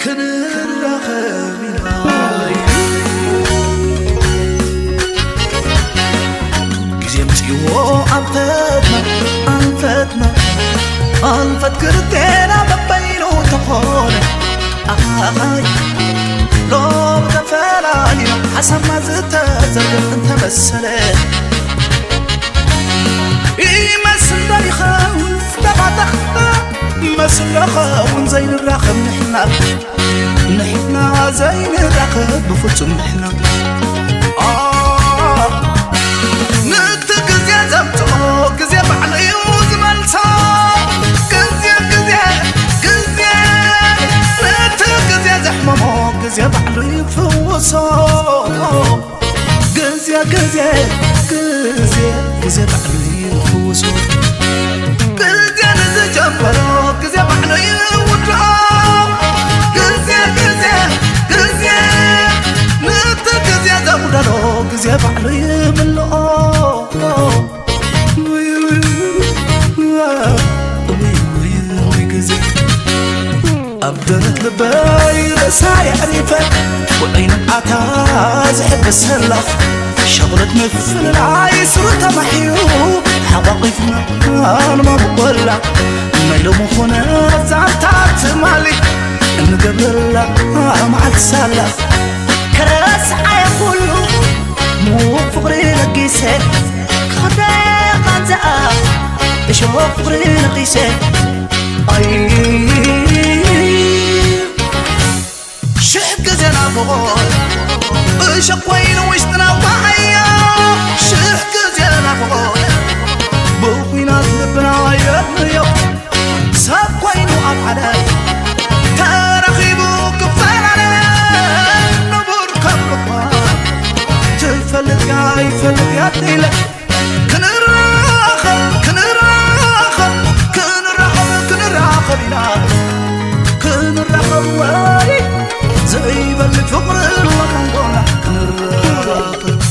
كنراخب جيمتيو أنفتنا كرتنا ببينو تخونه لو بتفعلاني حسب ما زتزرق انت مسلت يمسل داري خاون تبع تخطى مسل خاون زين الرخم نحنا زين الرخم بفتم نحنا نتقزي زمتو قزي بعلي وزمنتو قزي زحممو قزي بعلي فوصو قزي بعلي فوصو قزي نزجبرو قزي بعلي وطعو قزي نتقزي زودرو قزي بعلي ملو أبدل الباير سايعرفك وعين عتاز حب السلف شغلت مثل العايس وتمحيو حواقفنا أنا ما بقولك ميلو مخونا زعتات مالي نقبل لك مع السلف كراس عيا كله مو فقري لقيسك خدايا قنزاء اشوف فقري لقيسك شحك زينا فغول شقوين وشتنا وحيا شحك زينا فغول بوقينا لبنا ويرنيو ساقوين وعبعلي ترخيبو كفار علي نبور كبرقا تفلت يا تيلك كن الرخب واي زي بلد فقر الله كن الرخب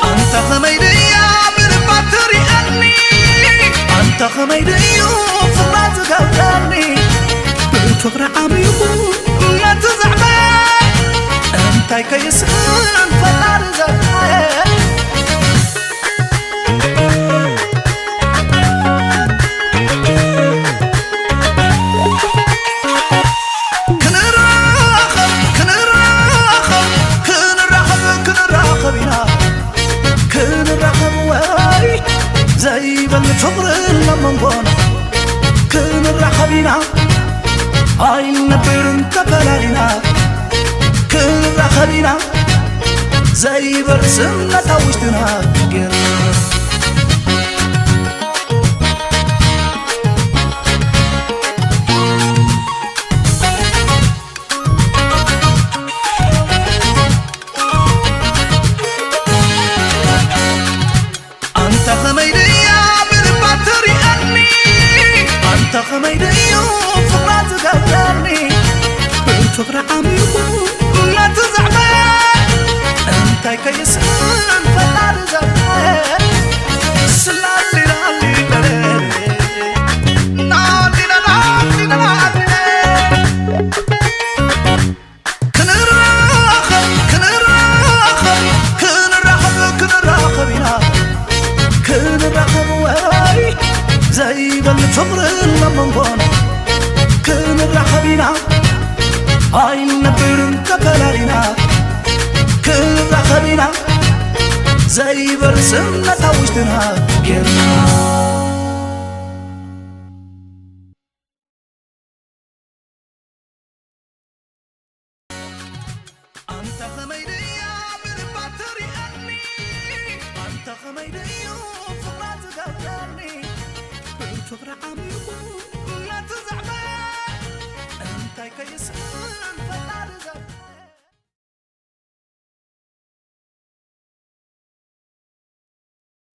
أنت خميدي بالبطري أني أنت خميدي فما تقدرني فقر عميقو لا تزعبان انتاي كيسان فقر زبان كن الرخب واي زي بالفقر لما نقول كن الرخبينا أي نبير انت بلالينا كل رخلينا زي برسمنا توشتنا أنت خميدي بالبطري أني أنت خميدي فقرات قدرني بالفقر عميقو لا تزعبان انتاي كيسان فقر زبان سلالي لالي نالي نالي نالي كن الرخب واي زي بالفقر لما نقول كن الرخبينا أي نبير انت بلالينا كن الرخبينا زي برسمنا توشتنا أنت خميدي بالبطري أني أنت خميدي فقرات قدرني بالفقر عميقو